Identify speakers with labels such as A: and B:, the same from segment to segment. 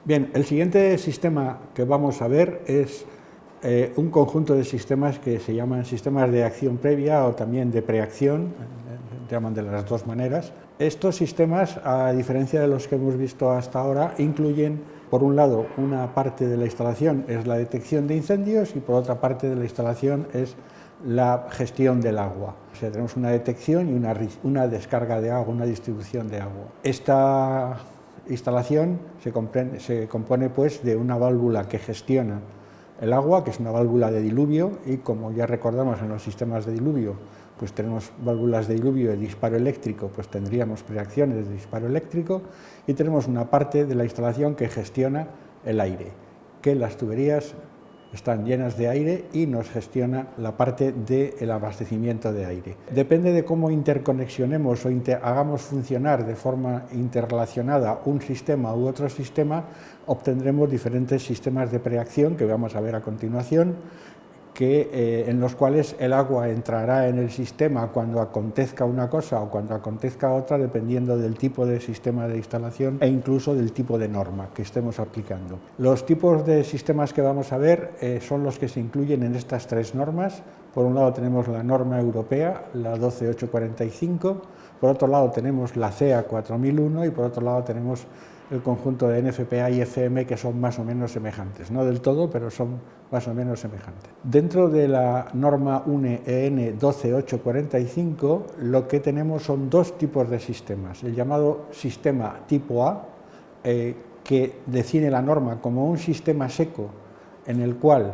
A: Bien, el siguiente sistema que vamos a ver es un conjunto de sistemas que se llaman sistemas de acción previa o también de preacción, llaman de las dos maneras. Estos sistemas, a diferencia de los que hemos visto hasta ahora, incluyen, por un lado, una parte de la instalación es la detección de incendios y por otra parte de la instalación es la gestión del agua. O sea, tenemos una detección y una descarga de agua, una distribución de agua. Esta instalación se compone pues de una válvula que gestiona el agua, que es una válvula de diluvio, y como ya recordamos en los sistemas de diluvio, pues tenemos válvulas de diluvio de disparo eléctrico, pues tendríamos preacciones de disparo eléctrico, y tenemos una parte de la instalación que gestiona el aire, que las tuberías están llenas de aire y nos gestiona la parte del abastecimiento de aire. Depende de cómo interconexionemos o hagamos funcionar de forma interrelacionada un sistema u otro sistema, obtendremos diferentes sistemas de preacción que vamos a ver a continuación, en los cuales el agua entrará en el sistema cuando acontezca una cosa o cuando acontezca otra, dependiendo del tipo de sistema de instalación e incluso del tipo de norma que estemos aplicando. Los tipos de sistemas que vamos a ver son los que se incluyen en estas tres normas. Por un lado tenemos la norma europea, la 12845, por otro lado tenemos la CEA 4001 y por otro lado tenemos el conjunto de NFPA y FM, que son más o menos semejantes, no del todo, pero son más o menos semejantes. Dentro de la norma UNE EN 12845, lo que tenemos son dos tipos de sistemas. El llamado sistema tipo A, que define la norma como un sistema seco en el cual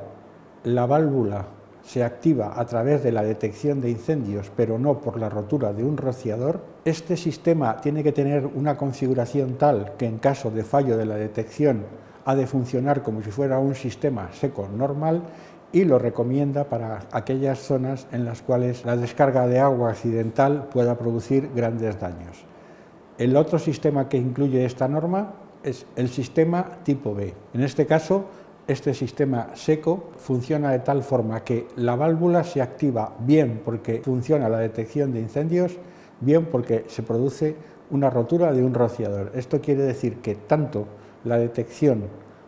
A: la válvula se activa a través de la detección de incendios, pero no por la rotura de un rociador. Este sistema tiene que tener una configuración tal que en caso de fallo de la detección ha de funcionar como si fuera un sistema seco normal, y lo recomienda para aquellas zonas en las cuales la descarga de agua accidental pueda producir grandes daños. El otro sistema que incluye esta norma es el sistema tipo B. En este caso, este sistema seco funciona de tal forma que la válvula se activa bien porque funciona la detección de incendios, bien porque se produce una rotura de un rociador. Esto quiere decir que tanto la detección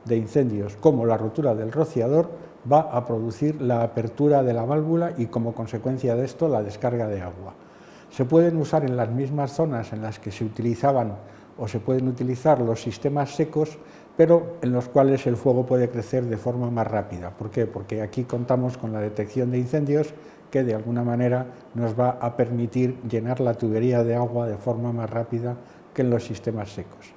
A: de incendios como la rotura del rociador va a producir la apertura de la válvula y, como consecuencia de esto, la descarga de agua. Se pueden usar en las mismas zonas en las que se utilizaban o se pueden utilizar los sistemas secos, pero en los cuales el fuego puede crecer de forma más rápida. ¿Por qué? Porque aquí contamos con la detección de incendios, que de alguna manera nos va a permitir llenar la tubería de agua de forma más rápida que en los sistemas secos.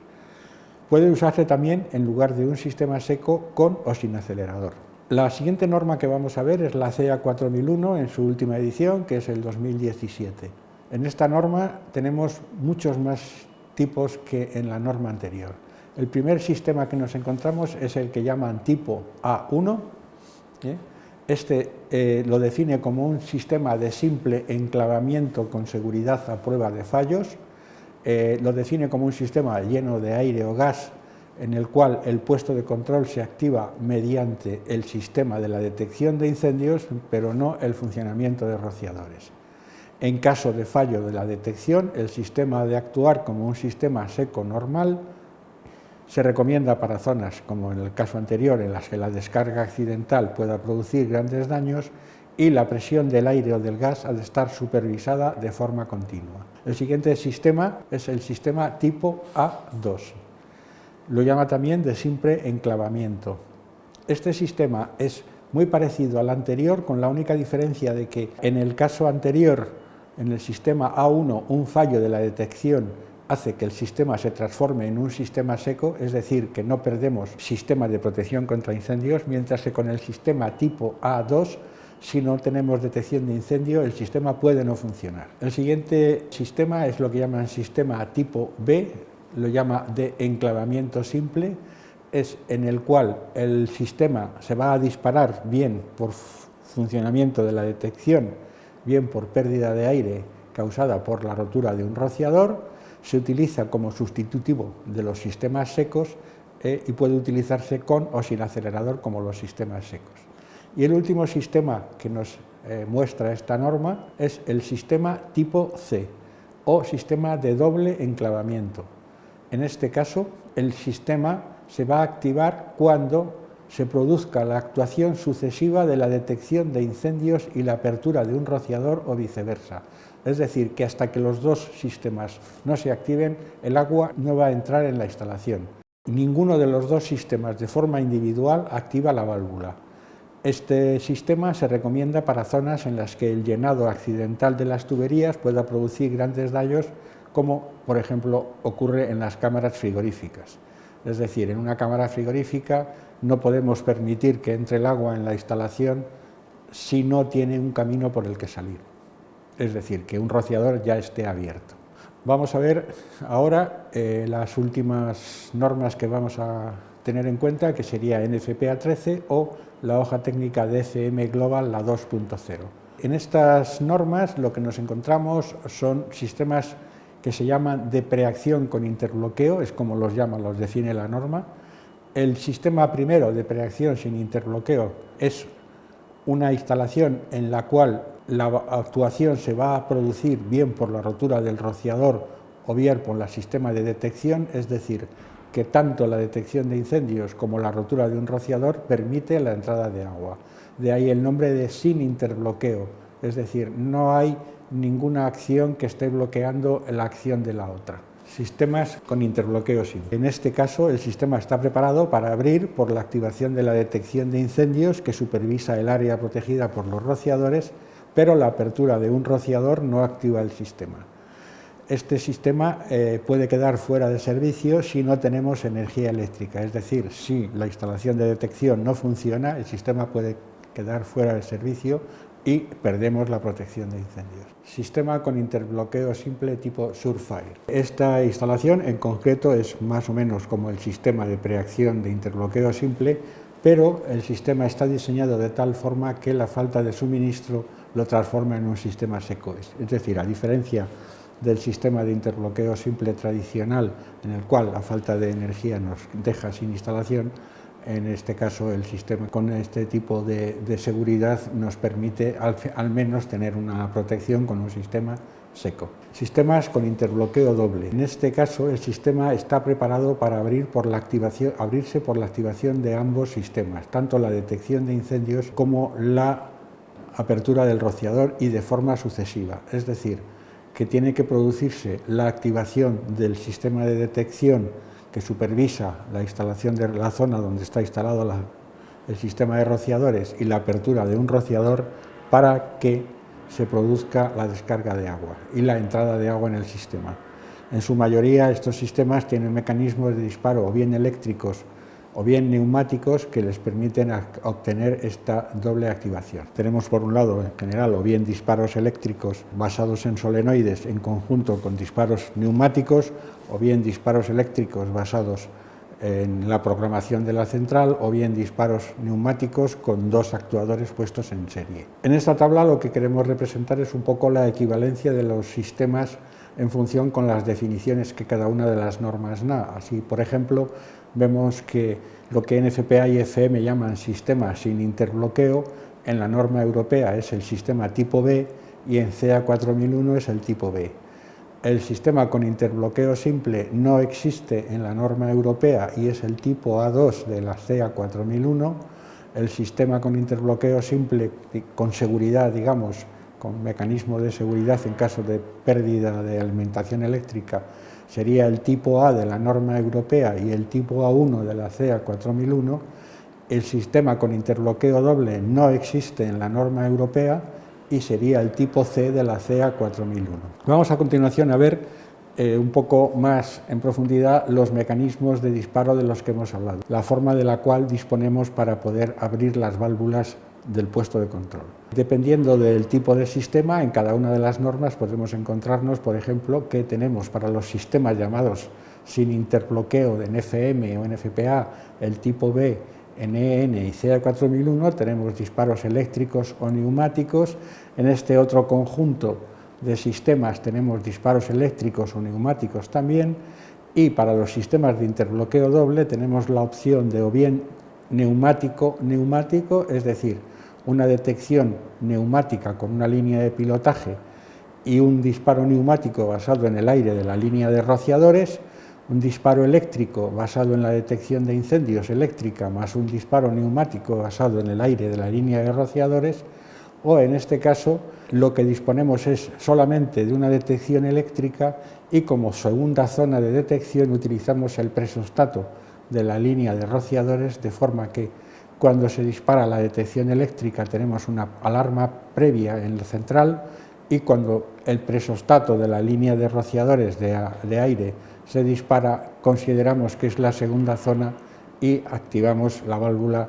A: Puede usarse también en lugar de un sistema seco con o sin acelerador. La siguiente norma que vamos a ver es la CEA 4001 en su última edición, que es el 2017. En esta norma tenemos muchos más tipos que en la norma anterior. El primer sistema que nos encontramos es el que llaman tipo A1. Este lo define como un sistema de simple enclavamiento con seguridad a prueba de fallos. Lo define como un sistema lleno de aire o gas en el cual el puesto de control se activa mediante el sistema de la detección de incendios, pero no el funcionamiento de rociadores. En caso de fallo de la detección, el sistema ha de actuar como un sistema seco normal. Se recomienda para zonas, como en el caso anterior, en las que la descarga accidental pueda producir grandes daños, y la presión del aire o del gas ha de estar supervisada de forma continua. El siguiente sistema es el sistema tipo A2. Lo llama también de simple enclavamiento. Este sistema es muy parecido al anterior, con la única diferencia de que en el caso anterior, en el sistema A1, un fallo de la detección hace que el sistema se transforme en un sistema seco, es decir, que no perdemos sistemas de protección contra incendios, mientras que con el sistema tipo A2, si no tenemos detección de incendio, el sistema puede no funcionar. El siguiente sistema es lo que llaman sistema tipo B, lo llama de enclavamiento simple, es en el cual el sistema se va a disparar bien por funcionamiento de la detección, bien por pérdida de aire causada por la rotura de un rociador. Se utiliza como sustitutivo de los sistemas secos y puede utilizarse con o sin acelerador como los sistemas secos. Y el último sistema que nos muestra esta norma es el sistema tipo C o sistema de doble enclavamiento. En este caso, el sistema se va a activar cuando se produzca la actuación sucesiva de la detección de incendios y la apertura de un rociador o viceversa. Es decir, que hasta que los dos sistemas no se activen, el agua no va a entrar en la instalación. Ninguno de los dos sistemas de forma individual activa la válvula. Este sistema se recomienda para zonas en las que el llenado accidental de las tuberías pueda producir grandes daños, como por ejemplo ocurre en las cámaras frigoríficas. Es decir, en una cámara frigorífica no podemos permitir que entre el agua en la instalación si no tiene un camino por el que salir. Es decir, que un rociador ya esté abierto. Vamos a ver ahora las últimas normas que vamos a tener en cuenta, que sería NFPA 13 o la hoja técnica DCM Global, la 2.0. En estas normas lo que nos encontramos son sistemas que se llaman de preacción con interbloqueo, es como los define la norma. El sistema primero de preacción sin interbloqueo es una instalación en la cual la actuación se va a producir bien por la rotura del rociador o bien por el sistema de detección, es decir, que tanto la detección de incendios como la rotura de un rociador permite la entrada de agua. De ahí el nombre de sin interbloqueo, es decir, no hay ninguna acción que esté bloqueando la acción de la otra. Sistemas con interbloqueo simple. En este caso, el sistema está preparado para abrir por la activación de la detección de incendios que supervisa el área protegida por los rociadores, pero la apertura de un rociador no activa el sistema. Este sistema puede quedar fuera de servicio si no tenemos energía eléctrica, es decir, si la instalación de detección no funciona, el sistema puede quedar fuera de servicio y perdemos la protección de incendios. Sistema con interbloqueo simple tipo Surefire. Esta instalación en concreto es más o menos como el sistema de preacción de interbloqueo simple, pero el sistema está diseñado de tal forma que la falta de suministro lo transforma en un sistema seco. Es decir, a diferencia del sistema de interbloqueo simple tradicional, en el cual la falta de energía nos deja sin instalación, en este caso el sistema con este tipo de seguridad nos permite al menos tener una protección con un sistema seco. Sistemas con interbloqueo doble. En este caso el sistema está preparado para abrirse por la activación de ambos sistemas, tanto la detección de incendios como la apertura del rociador, y de forma sucesiva, es decir, que tiene que producirse la activación del sistema de detección que supervisa la instalación de la zona donde está instalado el sistema de rociadores y la apertura de un rociador para que se produzca la descarga de agua y la entrada de agua en el sistema. En su mayoría estos sistemas tienen mecanismos de disparo o bien eléctricos o bien neumáticos que les permiten obtener esta doble activación. Tenemos por un lado en general o bien disparos eléctricos basados en solenoides en conjunto con disparos neumáticos, o bien disparos eléctricos basados en la programación de la central, o bien disparos neumáticos con dos actuadores puestos en serie. En esta tabla lo que queremos representar es un poco la equivalencia de los sistemas en función con las definiciones que cada una de las normas da. Así, por ejemplo, vemos que lo que NFPA y FM llaman sistema sin interbloqueo, en la norma europea es el sistema tipo B y en CA 4001 es el tipo B. El sistema con interbloqueo simple no existe en la norma europea y es el tipo A2 de la CA 4001. El sistema con interbloqueo simple con seguridad, digamos, con mecanismo de seguridad en caso de pérdida de alimentación eléctrica, sería el tipo A de la norma europea y el tipo A1 de la CA 4001. El sistema con interbloqueo doble no existe en la norma europea y sería el tipo C de la CA 4001. Vamos a continuación a ver un poco más en profundidad los mecanismos de disparo de los que hemos hablado, la forma de la cual disponemos para poder abrir las válvulas del puesto de control. Dependiendo del tipo de sistema, en cada una de las normas podemos encontrarnos, por ejemplo, que tenemos para los sistemas llamados sin interbloqueo de NFM o NFPA, el tipo B, NEN y CA 4001, tenemos disparos eléctricos o neumáticos. En este otro conjunto de sistemas tenemos disparos eléctricos o neumáticos también, y para los sistemas de interbloqueo doble tenemos la opción de o bien neumático, es decir, una detección neumática con una línea de pilotaje y un disparo neumático basado en el aire de la línea de rociadores, un disparo eléctrico basado en la detección de incendios eléctrica más un disparo neumático basado en el aire de la línea de rociadores, o en este caso lo que disponemos es solamente de una detección eléctrica y como segunda zona de detección utilizamos el presostato de la línea de rociadores, de forma que cuando se dispara la detección eléctrica tenemos una alarma previa en la central, y cuando el presostato de la línea de rociadores de aire se dispara, consideramos que es la segunda zona y activamos la válvula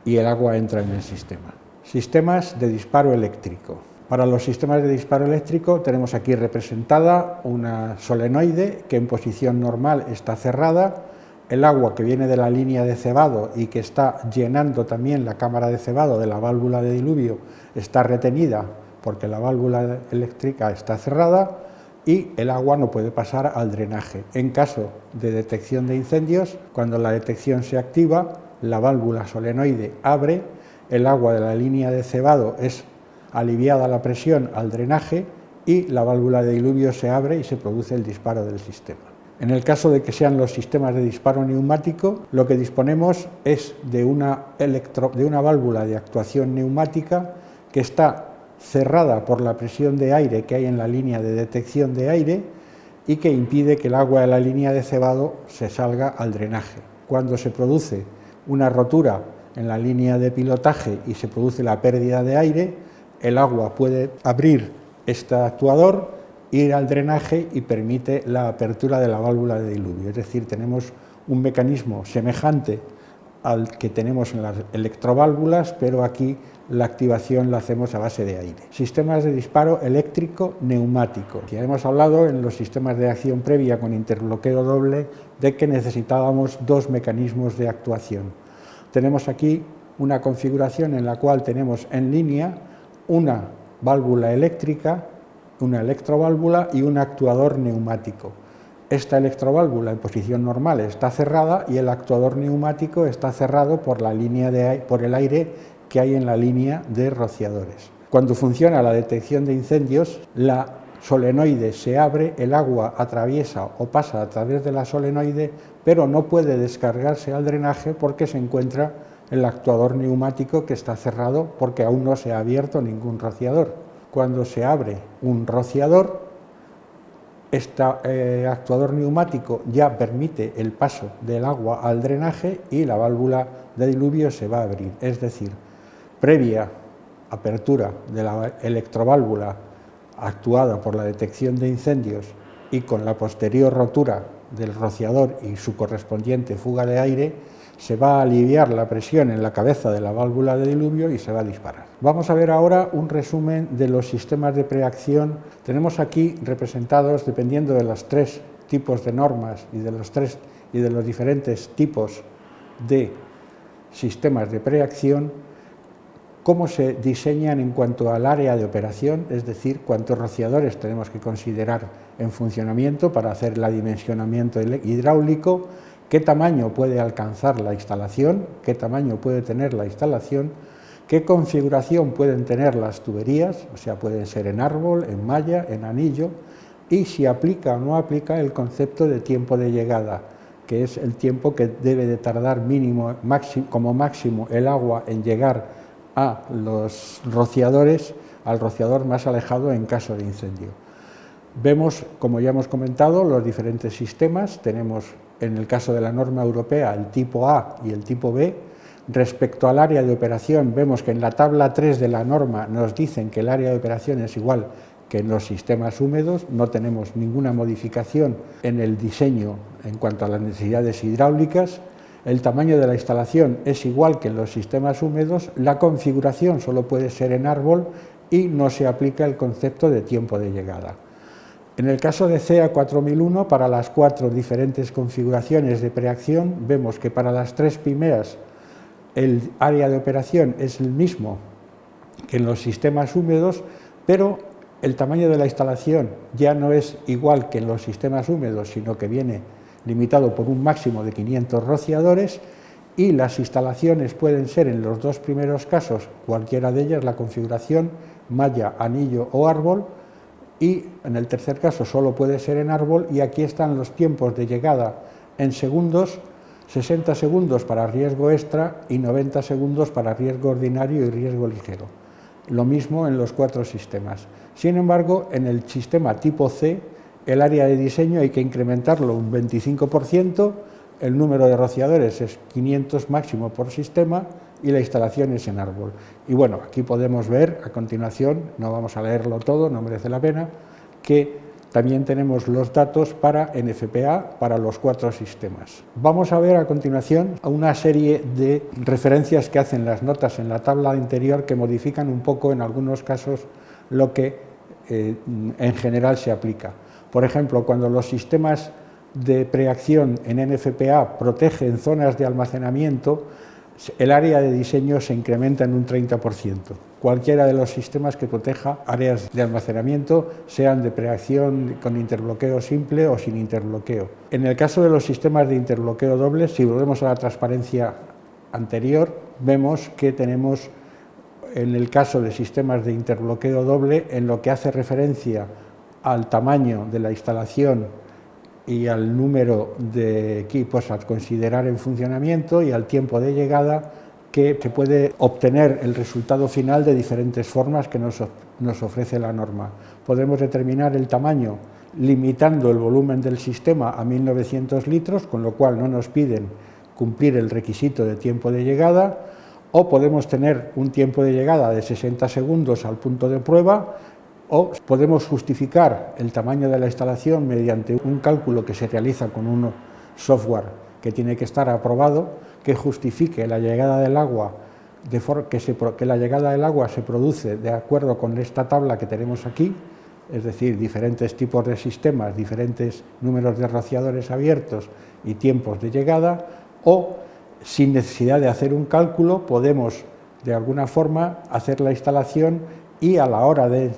A: y el agua entra en el sistema. Sistemas de disparo eléctrico. Para los sistemas de disparo eléctrico tenemos aquí representada una solenoide que en posición normal está cerrada. El agua que viene de la línea de cebado y que está llenando también la cámara de cebado de la válvula de diluvio está retenida porque la válvula eléctrica está cerrada y el agua no puede pasar al drenaje. En caso de detección de incendios, cuando la detección se activa, la válvula solenoide abre, el agua de la línea de cebado es aliviada la presión al drenaje y la válvula de diluvio se abre y se produce el disparo del sistema. En el caso de que sean los sistemas de disparo neumático, lo que disponemos es de una válvula de actuación neumática que está cerrada por la presión de aire que hay en la línea de detección de aire y que impide que el agua de la línea de cebado se salga al drenaje. Cuando se produce una rotura en la línea de pilotaje y se produce la pérdida de aire, el agua puede abrir este actuador, ir al drenaje y permite la apertura de la válvula de diluvio. Es decir, tenemos un mecanismo semejante al que tenemos en las electroválvulas, pero aquí la activación la hacemos a base de aire. Sistemas de disparo eléctrico neumático. Ya hemos hablado en los sistemas de acción previa con interbloqueo doble de que necesitábamos dos mecanismos de actuación. Tenemos aquí una configuración en la cual tenemos en línea una válvula eléctrica, una electroválvula y un actuador neumático. Esta electroválvula en posición normal está cerrada y el actuador neumático está cerrado por el aire que hay en la línea de rociadores. Cuando funciona la detección de incendios, la solenoide se abre, el agua atraviesa o pasa a través de la solenoide, pero no puede descargarse al drenaje porque se encuentra el actuador neumático que está cerrado porque aún no se ha abierto ningún rociador. Cuando se abre un rociador, este actuador neumático ya permite el paso del agua al drenaje y la válvula de diluvio se va a abrir. Es decir, previa apertura de la electroválvula actuada por la detección de incendios y con la posterior rotura del rociador y su correspondiente fuga de aire, se va a aliviar la presión en la cabeza de la válvula de diluvio y se va a disparar. Vamos a ver ahora un resumen de los sistemas de preacción. Tenemos aquí representados, dependiendo de los tres tipos de normas y de los diferentes tipos de sistemas de preacción, cómo se diseñan en cuanto al área de operación, es decir, cuántos rociadores tenemos que considerar en funcionamiento para hacer el adimensionamiento hidráulico, qué tamaño puede alcanzar la instalación, qué tamaño puede tener la instalación, qué configuración pueden tener las tuberías, o sea, pueden ser en árbol, en malla, en anillo, y si aplica o no aplica el concepto de tiempo de llegada, que es el tiempo que debe de tardar como máximo el agua en llegar a los rociadores, al rociador más alejado en caso de incendio. Vemos, como ya hemos comentado, los diferentes sistemas. Tenemos, en el caso de la norma europea, el tipo A y el tipo B. Respecto al área de operación, vemos que en la tabla 3 de la norma nos dicen que el área de operación es igual que en los sistemas húmedos, no tenemos ninguna modificación en el diseño en cuanto a las necesidades hidráulicas. El tamaño de la instalación es igual que en los sistemas húmedos, la configuración solo puede ser en árbol y no se aplica el concepto de tiempo de llegada. En el caso de CEA 4001, para las 4 diferentes configuraciones de preacción, vemos que para las 3 primeras el área de operación es el mismo que en los sistemas húmedos, pero el tamaño de la instalación ya no es igual que en los sistemas húmedos, sino que viene limitado por un máximo de 500 rociadores, y las instalaciones pueden ser en los 2 primeros casos, cualquiera de ellas, la configuración malla, anillo o árbol, y en el tercer caso solo puede ser en árbol, y aquí están los tiempos de llegada en segundos, 60 segundos para riesgo extra y 90 segundos para riesgo ordinario y riesgo ligero. Lo mismo en los 4 sistemas. Sin embargo, en el sistema tipo C, el área de diseño hay que incrementarlo un 25%, el número de rociadores es 500 máximo por sistema y la instalación es en árbol. Y bueno, aquí podemos ver a continuación, no vamos a leerlo todo, no merece la pena, que también tenemos los datos para NFPA para los 4 sistemas. Vamos a ver a continuación una serie de referencias que hacen las notas en la tabla anterior que modifican un poco en algunos casos lo que en general se aplica. Por ejemplo, cuando los sistemas de preacción en NFPA protegen zonas de almacenamiento, el área de diseño se incrementa en un 30%. Cualquiera de los sistemas que proteja áreas de almacenamiento, sean de preacción con interbloqueo simple o sin interbloqueo. En el caso de los sistemas de interbloqueo doble, si volvemos a la transparencia anterior, vemos que tenemos, en el caso de sistemas de interbloqueo doble, en lo que hace referencia al tamaño de la instalación y al número de equipos a considerar en funcionamiento y al tiempo de llegada, que se puede obtener el resultado final de diferentes formas que nos ofrece la norma. Podemos determinar el tamaño limitando el volumen del sistema a 1900 litros, con lo cual no nos piden cumplir el requisito de tiempo de llegada, o podemos tener un tiempo de llegada de 60 segundos al punto de prueba, o podemos justificar el tamaño de la instalación mediante un cálculo que se realiza con un software que tiene que estar aprobado, que justifique la llegada del agua, que la llegada del agua se produce de acuerdo con esta tabla que tenemos aquí, es decir, diferentes tipos de sistemas, diferentes números de rociadores abiertos y tiempos de llegada, o sin necesidad de hacer un cálculo podemos de alguna forma hacer la instalación y a la hora de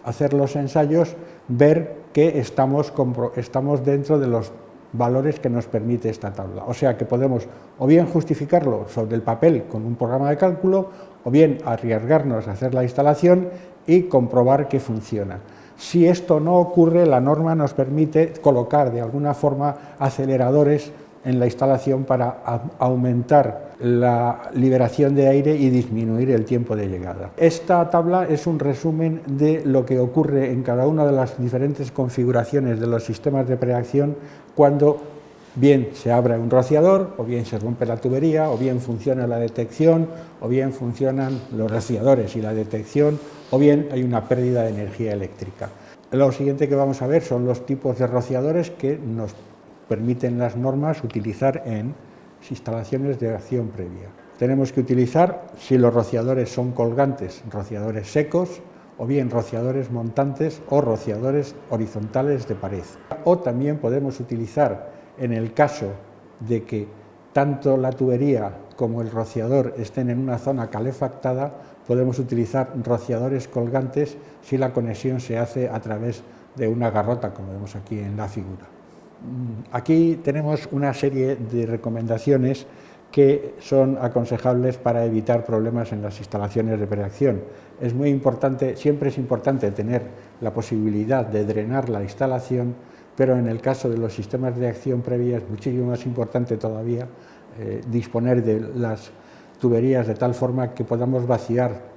A: hacer los ensayos ver que estamos dentro de los valores que nos permite esta tabla. O sea que podemos o bien justificarlo sobre el papel con un programa de cálculo, o bien arriesgarnos a hacer la instalación y comprobar que funciona. Si esto no ocurre, la norma nos permite colocar de alguna forma aceleradores en la instalación para aumentar la liberación de aire y disminuir el tiempo de llegada. Esta tabla es un resumen de lo que ocurre en cada una de las diferentes configuraciones de los sistemas de preacción cuando bien se abre un rociador, o bien se rompe la tubería, o bien funciona la detección, o bien funcionan los rociadores y la detección, o bien hay una pérdida de energía eléctrica. Lo siguiente que vamos a ver son los tipos de rociadores que nos permiten las normas utilizar en instalaciones de acción previa. Tenemos que utilizar, si los rociadores son colgantes, rociadores secos, o bien rociadores montantes o rociadores horizontales de pared. O también podemos utilizar, en el caso de que tanto la tubería como el rociador estén en una zona calefactada, podemos utilizar rociadores colgantes si la conexión se hace a través de una garrota, como vemos aquí en la figura. Aquí tenemos una serie de recomendaciones que son aconsejables para evitar problemas en las instalaciones de preacción. Es muy importante, siempre es importante tener la posibilidad de drenar la instalación, pero en el caso de los sistemas de acción previa es muchísimo más importante todavía disponer de las tuberías de tal forma que podamos vaciar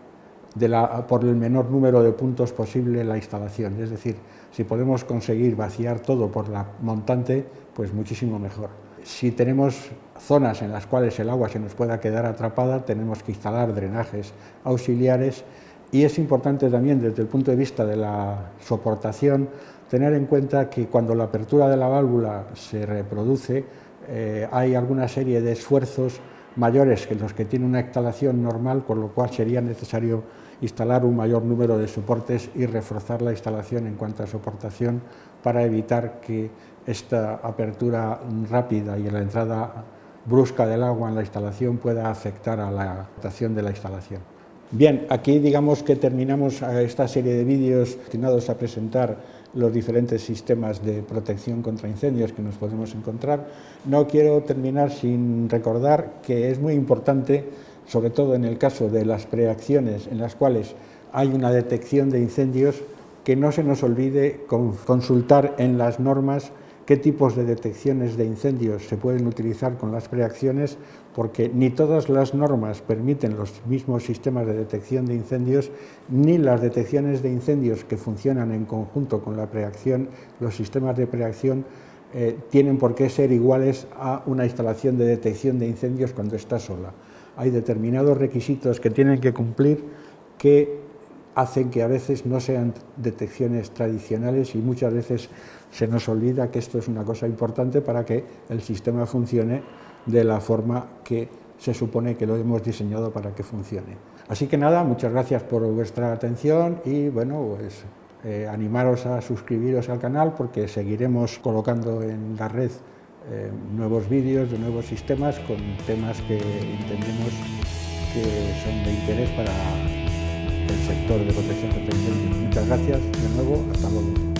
A: por el menor número de puntos posible la instalación. Es decir, si podemos conseguir vaciar todo por la montante, pues muchísimo mejor. Si tenemos zonas en las cuales el agua se nos pueda quedar atrapada, tenemos que instalar drenajes auxiliares, y es importante también desde el punto de vista de la soportación tener en cuenta que cuando la apertura de la válvula se reproduce hay alguna serie de esfuerzos mayores que los que tiene una instalación normal, con lo cual sería necesario instalar un mayor número de soportes y reforzar la instalación en cuanto a soportación para evitar que esta apertura rápida y la entrada brusca del agua en la instalación pueda afectar a la rotación de la instalación. Bien, aquí digamos que terminamos esta serie de vídeos destinados a presentar los diferentes sistemas de protección contra incendios que nos podemos encontrar. No quiero terminar sin recordar que es muy importante, sobre todo en el caso de las preacciones en las cuales hay una detección de incendios, que no se nos olvide consultar en las normas qué tipos de detecciones de incendios se pueden utilizar con las preacciones, porque ni todas las normas permiten los mismos sistemas de detección de incendios, ni las detecciones de incendios que funcionan en conjunto con la preacción, los sistemas de preacción, tienen por qué ser iguales a una instalación de detección de incendios cuando está sola. Hay determinados requisitos que tienen que cumplir que hacen que a veces no sean detecciones tradicionales y muchas veces se nos olvida que esto es una cosa importante para que el sistema funcione de la forma que se supone que lo hemos diseñado para que funcione. Así que nada, muchas gracias por vuestra atención y bueno, pues animaros a suscribiros al canal porque seguiremos colocando en la red nuevos vídeos de nuevos sistemas con temas que entendemos que son de interés para el sector de protección contra incendios. Muchas gracias de nuevo, hasta luego.